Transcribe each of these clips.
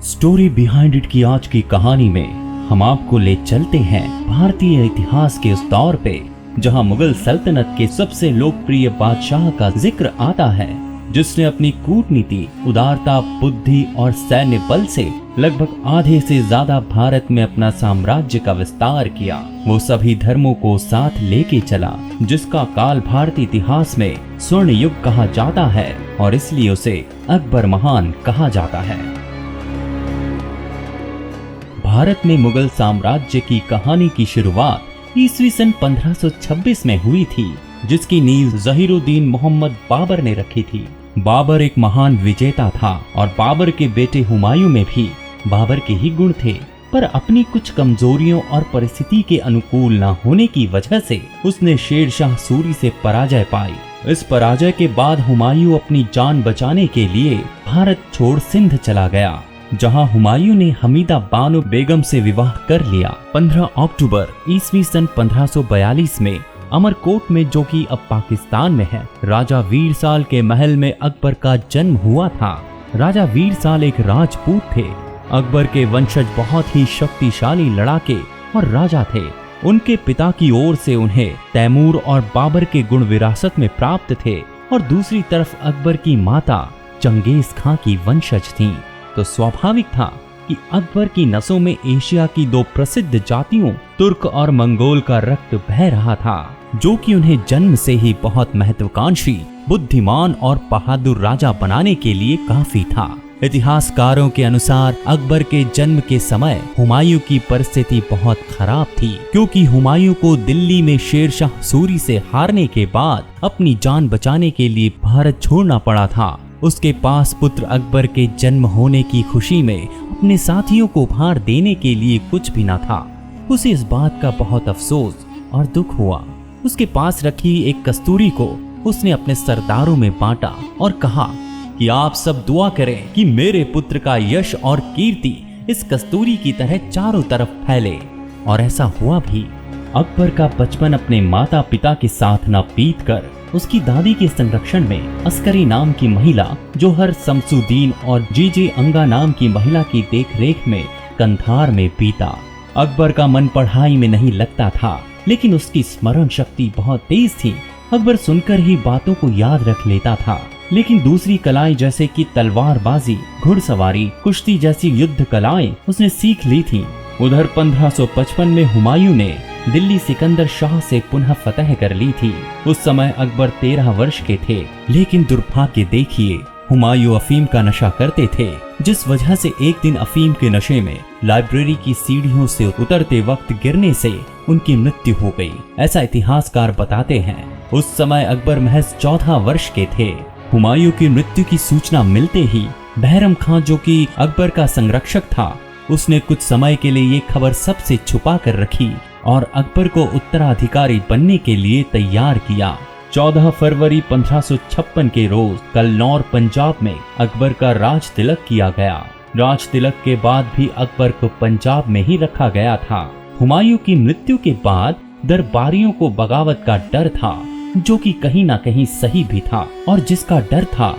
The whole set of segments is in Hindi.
स्टोरी बिहाइंड इट की आज की कहानी में हम आपको ले चलते हैं भारतीय इतिहास के उस दौर पे जहां मुगल सल्तनत के सबसे लोकप्रिय बादशाह का जिक्र आता है, जिसने अपनी कूटनीति, उदारता, बुद्धि और सैन्य बल से लगभग आधे से ज्यादा भारत में अपना साम्राज्य का विस्तार किया। वो सभी धर्मों को साथ लेके चला, जिसका काल भारतीय इतिहास में स्वर्ण युग कहा जाता है और इसलिए उसे अकबर महान कहा जाता है। भारत में मुगल साम्राज्य की कहानी की शुरुआत ईस्वी सन 1526 में हुई थी, जिसकी नींव ज़हीरुद्दीन मोहम्मद बाबर ने रखी थी। बाबर एक महान विजेता था और बाबर के बेटे हुमायूं में भी बाबर के ही गुण थे, पर अपनी कुछ कमजोरियों और परिस्थिति के अनुकूल न होने की वजह से उसने शेरशाह सूरी से पराजय पाई। इस पराजय के बाद हुमायूं अपनी जान बचाने के लिए भारत छोड़ सिंध चला गया, जहां हुमायूं ने हमीदा बानो बेगम से विवाह कर लिया। 15 अक्टूबर ईस्वी सन 1542 में अमरकोट में, जो कि अब पाकिस्तान में है, राजा वीरसाल के महल में अकबर का जन्म हुआ था। राजा वीरसाल एक राजपूत थे। अकबर के वंशज बहुत ही शक्तिशाली लड़ाके और राजा थे। उनके पिता की ओर से उन्हें तैमूर और बाबर के गुण विरासत में प्राप्त थे और दूसरी तरफ अकबर की माता चंगेज खां की वंशज थीं। तो स्वाभाविक था कि अकबर की नसों में एशिया की दो प्रसिद्ध जातियों तुर्क और मंगोल का रक्त बह रहा था, जो कि उन्हें जन्म से ही बहुत महत्वाकांक्षी, बुद्धिमान और बहादुर राजा बनाने के लिए काफी था। इतिहासकारों के अनुसार अकबर के जन्म के समय हुमायूं की परिस्थिति बहुत खराब थी, क्योंकि हुमायूं को दिल्ली में शेरशाह सूरी से हारने के बाद अपनी जान बचाने के लिए भारत छोड़ना पड़ा था। उसके पास पुत्र अकबर के जन्म होने की खुशी में अपने साथियों को उपहार देने के लिए कुछ भी न था। उसे इस बात का बहुत अफसोस और दुख हुआ। उसके पास रखी एक कस्तूरी को उसने अपने सरदारों में बांटा और कहा कि आप सब दुआ करें कि मेरे पुत्र का यश और कीर्ति इस कस्तूरी की तरह चारों तरफ फैले। और ऐसा हुआ भी। अकबर का बचपन अपने माता पिता के साथ न बीत कर उसकी दादी के संरक्षण में अस्करी नाम की महिला जोहर शमसुद्दीन और जीजे अंगा नाम की महिला की देखरेख में कंधार में बीता। अकबर का मन पढ़ाई में नहीं लगता था, लेकिन उसकी स्मरण शक्ति बहुत तेज थी। अकबर सुनकर ही बातों को याद रख लेता था, लेकिन दूसरी कलाएं जैसे कि तलवारबाजी, घुड़सवारी, कुश्ती जैसी युद्ध कलाएं उसने सीख ली थी। उधर 1555 में हुमायूं ने दिल्ली सिकंदर शाह से पुनः फतह कर ली थी। उस समय अकबर 13 वर्ष के थे, लेकिन दुर्भाग्य देखिए, हुमायूं अफीम का नशा करते थे, जिस वजह से एक दिन अफीम के नशे में लाइब्रेरी की सीढ़ियों से उतरते वक्त गिरने से उनकी मृत्यु हो गई। ऐसा इतिहासकार बताते हैं। उस समय अकबर महज 14 वर्ष के थे। हुमायूं की मृत्यु की सूचना मिलते ही बहरम खां, जो कि अकबर का संरक्षक था, उसने कुछ समय के लिए ये खबर सबसे छुपा कर रखी और अकबर को उत्तराधिकारी बनने के लिए तैयार किया। 14 फरवरी 1556 के रोज कलनौर पंजाब में अकबर का राज तिलक किया गया। राज तिलक के बाद भी अकबर को पंजाब में ही रखा गया था। हुमायूं की मृत्यु के बाद दरबारियों को बगावत का डर था, जो कि कहीं ना कहीं सही भी था, और जिसका डर था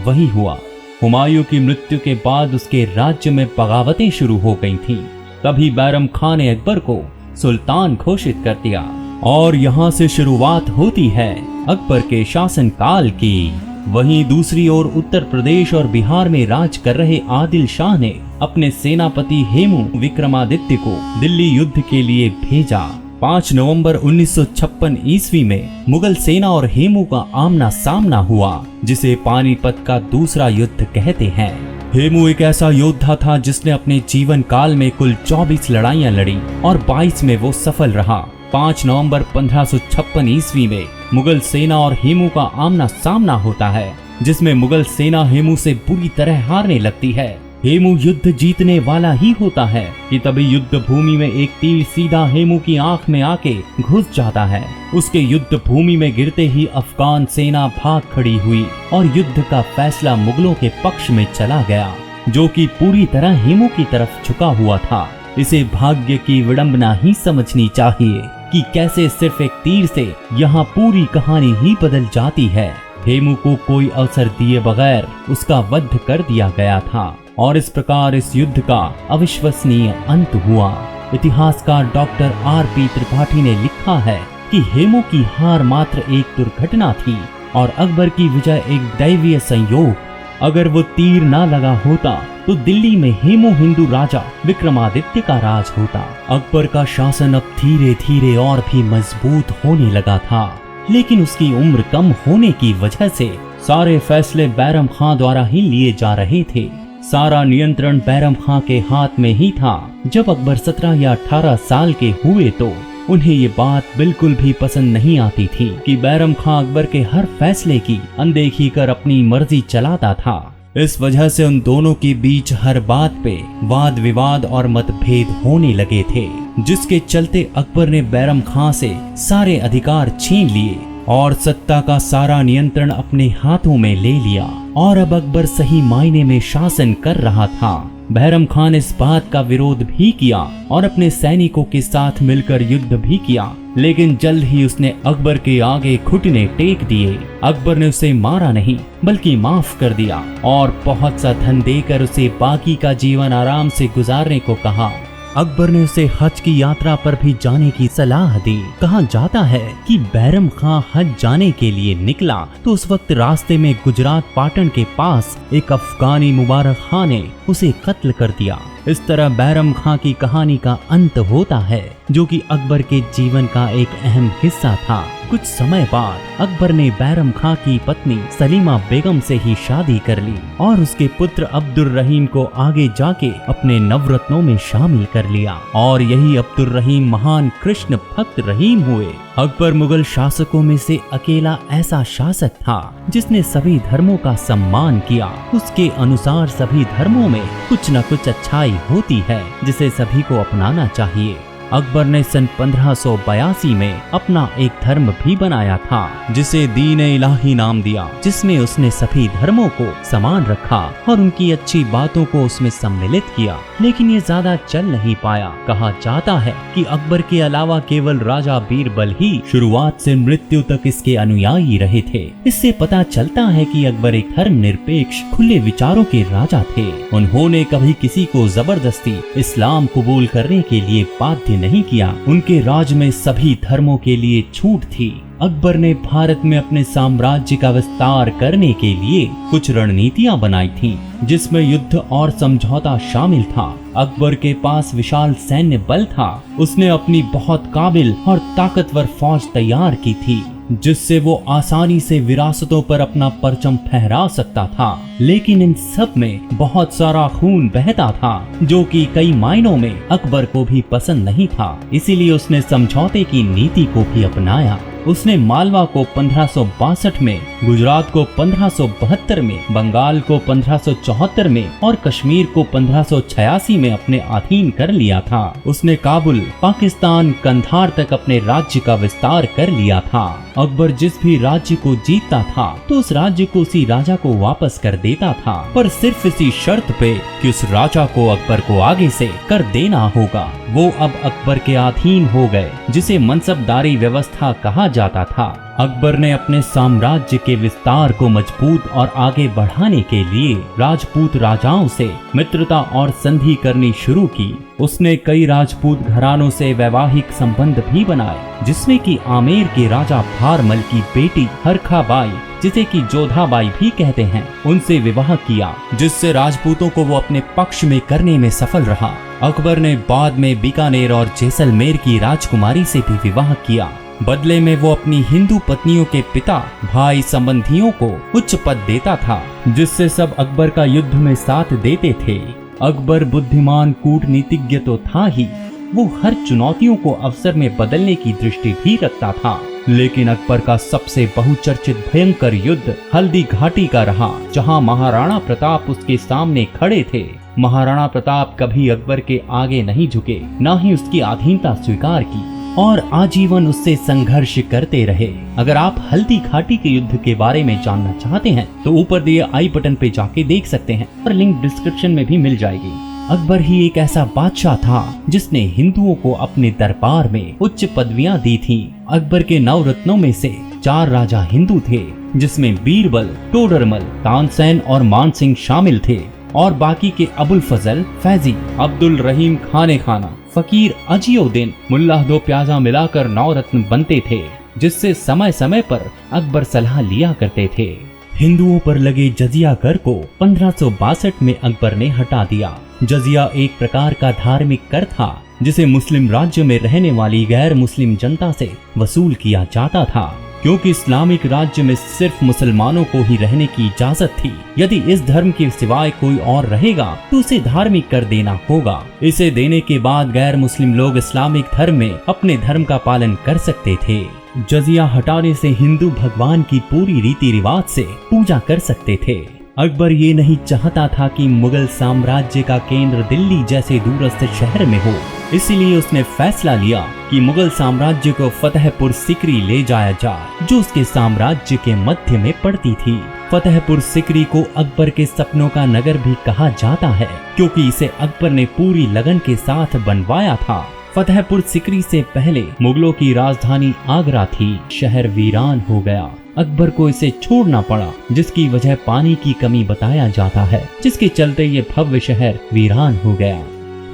वही हुआ। हुमायूं की मृत्यु के बाद उसके राज्य में बगावतें शुरू हो गई थीं। तभी बैरम खान ने अकबर को सुल्तान घोषित कर दिया और यहाँ से शुरुआत होती है अकबर के शासनकाल की। वहीं दूसरी ओर उत्तर प्रदेश और बिहार में राज कर रहे आदिल शाह ने अपने सेनापति हेमू विक्रमादित्य को दिल्ली युद्ध के लिए भेजा। 5 नवंबर 1956 ईस्वी में मुगल सेना और हेमू का आमना सामना हुआ, जिसे पानीपत का दूसरा युद्ध कहते हैं। हेमू एक ऐसा योद्धा था जिसने अपने जीवन काल में कुल 24 लड़ाइयां लड़ी और 22 में वो सफल रहा। 5 नवंबर 1556 ईस्वी में मुगल सेना और हेमू का आमना सामना होता है, जिसमें मुगल सेना हेमू से बुरी तरह हारने लगती है। हेमू युद्ध जीतने वाला ही होता है कि तभी युद्ध भूमि में एक तीर सीधा हेमू की आंख में आके घुस जाता है। उसके युद्ध भूमि में गिरते ही अफगान सेना भाग खड़ी हुई और युद्ध का फैसला मुगलों के पक्ष में चला गया, जो कि पूरी तरह हेमू की तरफ झुका हुआ था। इसे भाग्य की विडंबना ही समझनी चाहिए कि कैसे सिर्फ एक तीर से यहाँ पूरी कहानी ही बदल जाती है। हेमू को कोई अवसर दिए बगैर उसका वध कर दिया गया था। और इस प्रकार इस युद्ध का अविश्वसनीय अंत हुआ। इतिहासकार डॉक्टर R.P. त्रिपाठी ने लिखा है कि हेमू की हार मात्र एक दुर्घटना थी और अकबर की विजय एक दैवीय संयोग। अगर वो तीर ना लगा होता तो दिल्ली में हेमू हिंदू राजा विक्रमादित्य का राज होता। अकबर का शासन अब धीरे धीरे और भी मजबूत होने लगा था, लेकिन उसकी उम्र कम होने की वजह से सारे फैसले बैरम खां द्वारा ही लिए जा रहे थे। सारा नियंत्रण बैरम खां के हाथ में ही था। जब अकबर 17 या 18 साल के हुए तो उन्हें ये बात बिल्कुल भी पसंद नहीं आती थी कि बैरम खां अकबर के हर फैसले की अनदेखी कर अपनी मर्जी चलाता था। इस वजह से उन दोनों के बीच हर बात पे वाद विवाद और मतभेद होने लगे थे, जिसके चलते अकबर ने बैरम खां से सारे अधिकार छीन लिए और सत्ता का सारा नियंत्रण अपने हाथों में ले लिया और अब अकबर सही मायने में शासन कर रहा था। बैरम खान ने इस बात का विरोध भी किया और अपने सैनिकों के साथ मिलकर युद्ध भी किया, लेकिन जल्द ही उसने अकबर के आगे घुटने टेक दिए। अकबर ने उसे मारा नहीं बल्कि माफ कर दिया और बहुत सा धन देकर उसे बाकी का जीवन आराम से गुजारने को कहा। अकबर ने उसे हज की यात्रा पर भी जाने की सलाह दी। कहा जाता है कि बैरम खां हज जाने के लिए निकला तो उस वक्त रास्ते में गुजरात पाटन के पास एक अफगानी मुबारक खां ने उसे कत्ल कर दिया। इस तरह बैरम खां की कहानी का अंत होता है, जो कि अकबर के जीवन का एक अहम हिस्सा था। कुछ समय बाद अकबर ने बैरम खां की पत्नी सलीमा बेगम से ही शादी कर ली और उसके पुत्र अब्दुल रहीम को आगे जाके अपने नवरत्नों में शामिल कर लिया और यही अब्दुल रहीम महान कृष्ण भक्त रहीम हुए। अकबर मुगल शासकों में से अकेला ऐसा शासक था जिसने सभी धर्मों का सम्मान किया। उसके अनुसार सभी धर्मों में कुछ न कुछ अच्छाई होती है जिसे सभी को अपनाना चाहिए। अकबर ने सन 1582 में अपना एक धर्म भी बनाया था जिसे दीन इलाही नाम दिया, जिसमें उसने सभी धर्मों को समान रखा और उनकी अच्छी बातों को उसमें सम्मिलित किया, लेकिन ये ज्यादा चल नहीं पाया। कहा जाता है कि अकबर के अलावा केवल राजा बीरबल ही शुरुआत से मृत्यु तक इसके अनुयायी रहे थे। इससे पता चलता है कि अकबर एक धर्मनिरपेक्ष खुले विचारों के राजा थे। उन्होंने कभी किसी को जबरदस्ती इस्लाम कबूल करने के लिए बाध्य नहीं किया। उनके राज में सभी धर्मों के लिए छूट थी। अकबर ने भारत में अपने साम्राज्य का विस्तार करने के लिए कुछ रणनीतियां बनाई थीं, जिसमें युद्ध और समझौता शामिल था। अकबर के पास विशाल सैन्य बल था। उसने अपनी बहुत काबिल और ताकतवर फौज तैयार की थी, जिससे वो आसानी से विरासतों पर अपना परचम फहरा सकता था। लेकिन इन सब में बहुत सारा खून बहता था, जो कि कई मायनों में अकबर को भी पसंद नहीं था। इसीलिए उसने समझौते की नीति को भी अपनाया। उसने मालवा को 1562 में, गुजरात को 1572 में, बंगाल को 1574 में और कश्मीर को 1586 में अपने अधीन कर लिया था। उसने काबुल, पाकिस्तान, कंधार तक अपने राज्य का विस्तार कर लिया था। अकबर जिस भी राज्य को जीतता था तो उस राज्य को उसी राजा को वापस कर देता था, पर सिर्फ इसी शर्त पे कि उस राजा को अकबर को आगे से कर देना होगा। वो अब अकबर के अधीन हो गए, जिसे मनसबदारी व्यवस्था कहा जाता था। अकबर ने अपने साम्राज्य के विस्तार को मजबूत और आगे बढ़ाने के लिए राजपूत राजाओं से मित्रता और संधि करनी शुरू की। उसने कई राजपूत घरानों से वैवाहिक संबंध भी बनाए, जिसमें कि आमेर के राजा भारमल की बेटी हरखाबाई, जिसे कि जोधाबाई भी कहते हैं, उनसे विवाह किया, जिससे राजपूतों को वो अपने पक्ष में करने में सफल रहा। अकबर ने बाद में बीकानेर और जैसलमेर की राजकुमारी से भी विवाह किया। बदले में वो अपनी हिंदू पत्नियों के पिता, भाई, संबंधियों को उच्च पद देता था, जिससे सब अकबर का युद्ध में साथ देते थे। अकबर बुद्धिमान कूटनीतिज्ञ तो था ही, वो हर चुनौतियों को अवसर में बदलने की दृष्टि भी रखता था। लेकिन अकबर का सबसे बहुचर्चित भयंकर युद्ध हल्दी घाटी का रहा, जहां महाराणा प्रताप उसके सामने खड़े थे। महाराणा प्रताप कभी अकबर के आगे नहीं झुके, न ही उसकी अधीनता स्वीकार की और आजीवन उससे संघर्ष करते रहे। अगर आप हल्दी घाटी के युद्ध के बारे में जानना चाहते हैं तो ऊपर दिए आई बटन पे जाके देख सकते हैं और लिंक डिस्क्रिप्शन में भी मिल जाएगी। अकबर ही एक ऐसा बादशाह था जिसने हिंदुओं को अपने दरबार में उच्च पदवियां दी थीं। अकबर के 9 रत्नों में से 4 राजा हिंदू थे, जिसमें बीरबल, टोडरमल, तानसेन और मानसिंह शामिल थे। और बाकी के अबुल फजल, फैजी, अब्दुल रहीम खाने खाना, फकीर अजीउद्दीन, मुल्ला दो प्याजा मिलाकर 9 रत्न बनते थे, जिससे समय समय पर अकबर सलाह लिया करते थे। हिंदुओं पर लगे जजिया कर को 1562 में अकबर ने हटा दिया। जजिया एक प्रकार का धार्मिक कर था जिसे मुस्लिम राज्य में रहने वाली गैर मुस्लिम जनता से वसूल किया जाता था, क्योंकि इस्लामिक राज्य में सिर्फ मुसलमानों को ही रहने की इजाजत थी। यदि इस धर्म के सिवाय कोई और रहेगा तो उसे धार्मिक कर देना होगा। इसे देने के बाद गैर मुस्लिम लोग इस्लामिक धर्म में अपने धर्म का पालन कर सकते थे। जजिया हटाने से हिंदू भगवान की पूरी रीति रिवाज से पूजा कर सकते थे। अकबर ये नहीं चाहता था कि मुगल साम्राज्य का केंद्र दिल्ली जैसे दूरस्थ शहर में हो, इसलिए उसने फैसला लिया कि मुगल साम्राज्य को फतेहपुर सिकरी ले जाया जाए, जो उसके साम्राज्य के मध्य में पड़ती थी। फतेहपुर सिकरी को अकबर के सपनों का नगर भी कहा जाता है, क्योंकि इसे अकबर ने पूरी लगन के साथ बनवाया था। फतेहपुर सिकरी से पहले मुगलों की राजधानी आगरा थी। शहर वीरान हो गया। अकबर को इसे छोड़ना पड़ा, जिसकी वजह पानी की कमी बताया जाता है, जिसके चलते ये भव्य शहर वीरान हो गया।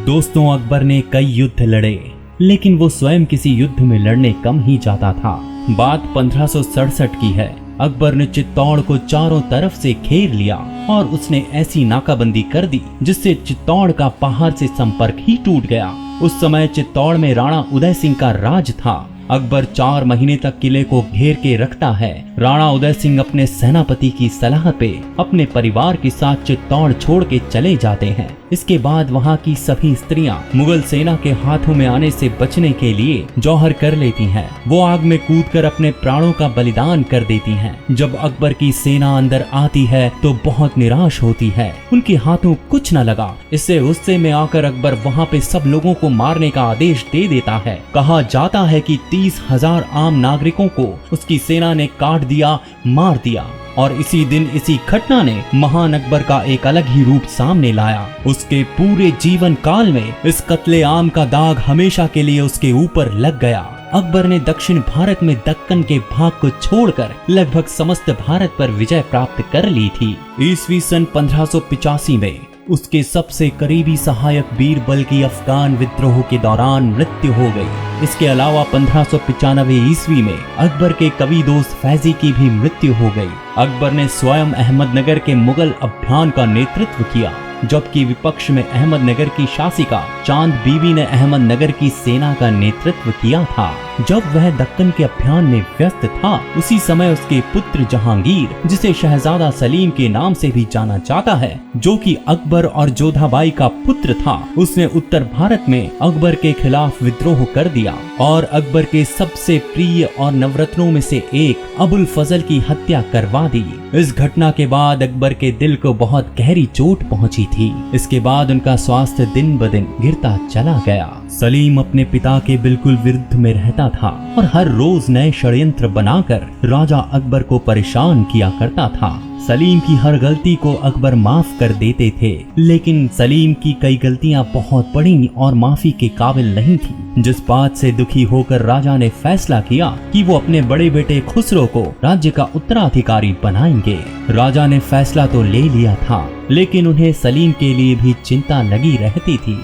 दोस्तों, अकबर ने कई युद्ध लड़े, लेकिन वो स्वयं किसी युद्ध में लड़ने कम ही जाता था। बात 1567 की है। अकबर ने चित्तौड़ को चारों तरफ से घेर लिया और उसने ऐसी नाकाबंदी कर दी जिससे चित्तौड़ का पहाड़ से संपर्क ही टूट गया। उस समय चित्तौड़ में राणा उदय सिंह का राज था। अकबर 4 महीने तक किले को घेर के रखता है। राणा उदय सिंह अपने सेनापति की सलाह पे अपने परिवार के साथ चित्तौड़ छोड़ के चले जाते हैं। इसके बाद वहाँ की सभी स्त्रियां मुगल सेना के हाथों में आने से बचने के लिए जौहर कर लेती हैं। वो आग में कूदकर अपने प्राणों का बलिदान कर देती हैं। जब अकबर की सेना अंदर आती है तो बहुत निराश होती है। उनके हाथों कुछ न लगा। इससे गुस्से में आकर अकबर वहाँ पे सब लोगों को मारने का आदेश दे देता है। कहा जाता है कि 30,000 आम नागरिकों को उसकी सेना ने काट दिया, मार दिया। और इसी दिन इसी घटना ने महान अकबर का एक अलग ही रूप सामने लाया। उसके पूरे जीवन काल में इस कत्ले आम का दाग हमेशा के लिए उसके ऊपर लग गया। अकबर ने दक्षिण भारत में दक्कन के भाग को छोड़कर लगभग समस्त भारत पर विजय प्राप्त कर ली थी। ईस्वी सन 1585 में उसके सबसे करीबी सहायक बीरबल की अफगान विद्रोह के दौरान मृत्यु हो गई। इसके अलावा 1595 ईस्वी में अकबर के कवि दोस्त फैजी की भी मृत्यु हो गई। अकबर ने स्वयं अहमदनगर के मुगल अभियान का नेतृत्व किया, जबकि विपक्ष में अहमदनगर की शासिका चांद बीबी ने अहमदनगर की सेना का नेतृत्व किया था। जब वह दक्कन के अभियान में व्यस्त था, उसी समय उसके पुत्र जहांगीर, जिसे शहजादा सलीम के नाम से भी जाना जाता है, जो कि अकबर और जोधाबाई का पुत्र था, उसने उत्तर भारत में अकबर के खिलाफ विद्रोह कर दिया और अकबर के सबसे प्रिय और नवरत्नों में से एक अबुल फजल की हत्या करवा दी। इस घटना के बाद अकबर के दिल को बहुत गहरी चोट पहुंची थी। इसके बाद उनका स्वास्थ्य दिन ब दिन गिरता चला गया। सलीम अपने पिता के बिल्कुल विरुद्ध में रहता था और हर रोज नए षड्यंत्र बनाकर राजा अकबर को परेशान किया करता था। सलीम की हर गलती को अकबर माफ कर देते थे, लेकिन सलीम की कई गलतियां बहुत बड़ी और माफी के काबिल नहीं थी, जिस बात से दुखी होकर राजा ने फैसला किया कि वो अपने बड़े बेटे खुसरो को राज्य का उत्तराधिकारी बनाएंगे। राजा ने फैसला तो ले लिया था, लेकिन उन्हें सलीम के लिए भी चिंता लगी रहती थी।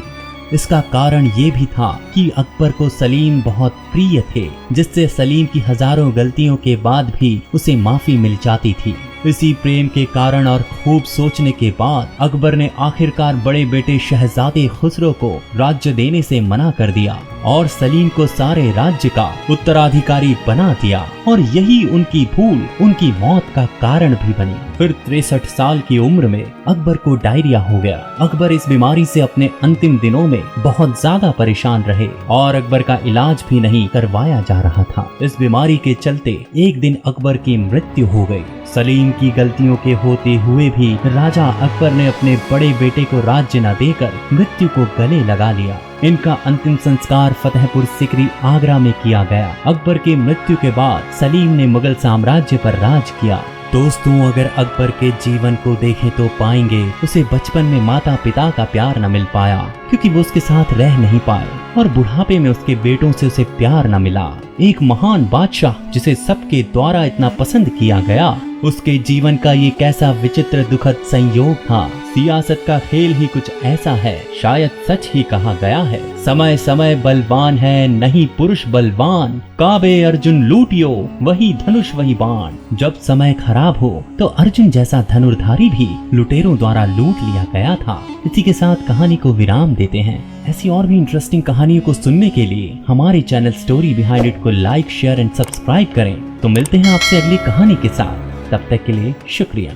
इसका कारण ये भी था कि अकबर को सलीम बहुत प्रिय थे, जिससे सलीम की हजारों गलतियों के बाद भी उसे माफी मिल जाती थी। इसी प्रेम के कारण और खूब सोचने के बाद अकबर ने आखिरकार बड़े बेटे शहजादे खुसरो को राज्य देने से मना कर दिया और सलीम को सारे राज्य का उत्तराधिकारी बना दिया, और यही उनकी भूल उनकी मौत का कारण भी बनी। फिर 63 साल की उम्र में अकबर को डायरिया हो गया। अकबर इस बीमारी से अपने अंतिम दिनों में बहुत ज्यादा परेशान रहे और अकबर का इलाज भी नहीं करवाया जा रहा था। इस बीमारी के चलते एक दिन अकबर की मृत्यु हो गई। सलीम की गलतियों के होते हुए भी राजा अकबर ने अपने बड़े बेटे को राज्य न देकर मृत्यु को गले लगा लिया। इनका अंतिम संस्कार फतेहपुर सिकरी आगरा में किया गया। अकबर की मृत्यु के बाद सलीम ने मुगल साम्राज्य पर राज किया। दोस्तों, अगर अकबर के जीवन को देखें तो पाएंगे उसे बचपन में माता पिता का प्यार न मिल पाया, क्योंकि वो उसके साथ रह नहीं पाए, और बुढ़ापे में उसके बेटों से उसे प्यार न मिला। एक महान बादशाह जिसे सबके द्वारा इतना पसंद किया गया, उसके जीवन का ये कैसा विचित्र दुखद संयोग था। सियासत का खेल ही कुछ ऐसा है, शायद सच ही कहा गया है। समय समय बलवान है, नहीं पुरुष बलवान। काबे अर्जुन लूटियो, वही धनुष वही बाण। जब समय खराब हो तो अर्जुन जैसा धनुर्धारी भी लुटेरों द्वारा लूट लिया गया था। इसी के साथ कहानी को विराम देते हैं। ऐसी और भी इंटरेस्टिंग कहानियों को सुनने के लिए हमारे चैनल स्टोरी बिहाइंड इट को लाइक, शेयर एंड सब्सक्राइब करें। तो मिलते हैं आपसे अगली कहानी के साथ। तब तक के लिए शुक्रिया।